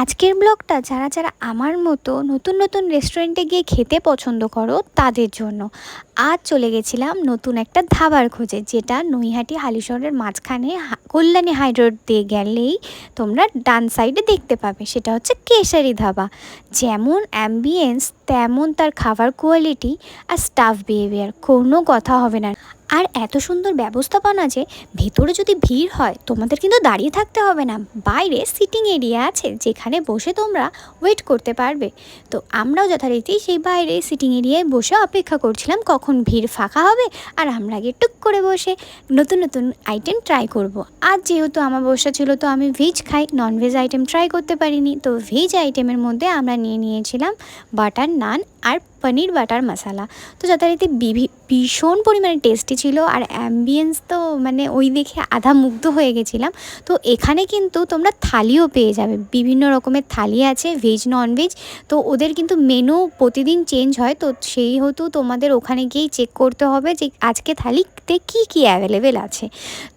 আজকের ব্লগটা যারা যারা আমার মতো নতুন নতুন রেস্টুরেন্টে গিয়ে খেতে পছন্দ করো তাদের জন্য। আজ চলে গেছিলাম নতুন একটা ধাবার খোঁজে, যেটা নৈহাটি হালিশহরের মাঝখানে কল্যাণী হাই রোড দিয়ে গেলেই তোমরা ডান সাইডে দেখতে পাবে। সেটা হচ্ছে কেশারি ধাবা। যেমন অ্যাম্বিয়েন্স তেমন তার খাবার কোয়ালিটি আর স্টাফ বিহেভিয়ার, কোনো কথা হবে না। আর এত সুন্দর ব্যবস্থাপনা যে ভেতরে যদি ভিড় হয় তোমাদের কিন্তু দাঁড়িয়ে থাকতে হবে না, বাইরে সিটিং এরিয়া আছে যেখানে বসে তোমরা ওয়েট করতে পারবে। তো আমরাও যথারীতি সেই বাইরে সিটিং এরিয়ায় বসে অপেক্ষা করছিলাম কখন ভিড় ফাঁকা হবে আর আমরা গিয়ে টুক করে বসে নতুন নতুন আইটেম ট্রাই করব। আজ যেহেতু আমার বসা ছিল তো আমি ভেজ খাই, ননভেজ আইটেম ট্রাই করতে পারিনি। তো ভেজ আইটেমের মধ্যে আমরা নিয়েছিলাম বাটার নান আর পনির বাটার মশালা। তো যথারীতি ভীষণ পরিমাণে টেস্টি ছিল আর অ্যাম্বিয়েন্স তো মানে ওই দেখে আধা মুগ্ধ হয়ে গেছিলাম। তো এখানে কিন্তু তোমরা থালিও পেয়ে যাবে, বিভিন্ন রকমের থালি আছে, ভেজ ননভেজ। তো ওদের কিন্তু মেনু প্রতিদিন চেঞ্জ হয়, তো সেই হেতু তোমাদের ওখানে গিয়েই চেক করতে হবে যে আজকে থালিতে কী কী অ্যাভেলেবেল আছে।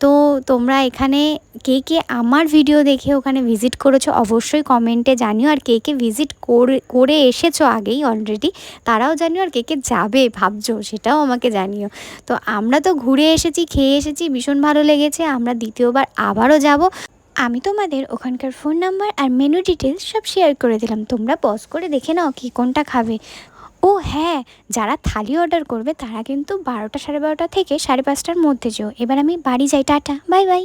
তো তোমরা এখানে কে কে আমার ভিডিও দেখে ওখানে ভিজিট করেছো অবশ্যই কমেন্টে জানিও, আর কে কে ভিজিট করে এসেছো আগেই অলরেডি তারাও জানিও, আর কে কে যাবে ভাবছো সেটাও আমাকে জানিও। তো আমরা তো ঘুরে এসেছি, খেয়ে এসেছি, ভীষণ ভালো লেগেছে, আমরা দ্বিতীয়বার আবারও যাব। আমি তোমাদের ওখানকার ফোন নাম্বার আর মেনু ডিটেলস সব শেয়ার করে দিলাম, তোমরা পজ করে দেখে নাও কি কোনটা খাবে। ও হ্যাঁ, যারা থালি অর্ডার করবে তারা কিন্তু 12টা 12:30 থেকে 5:30টার মধ্যে যেও। এবার আমি বাড়ি যাই, টাটা বাই বাই।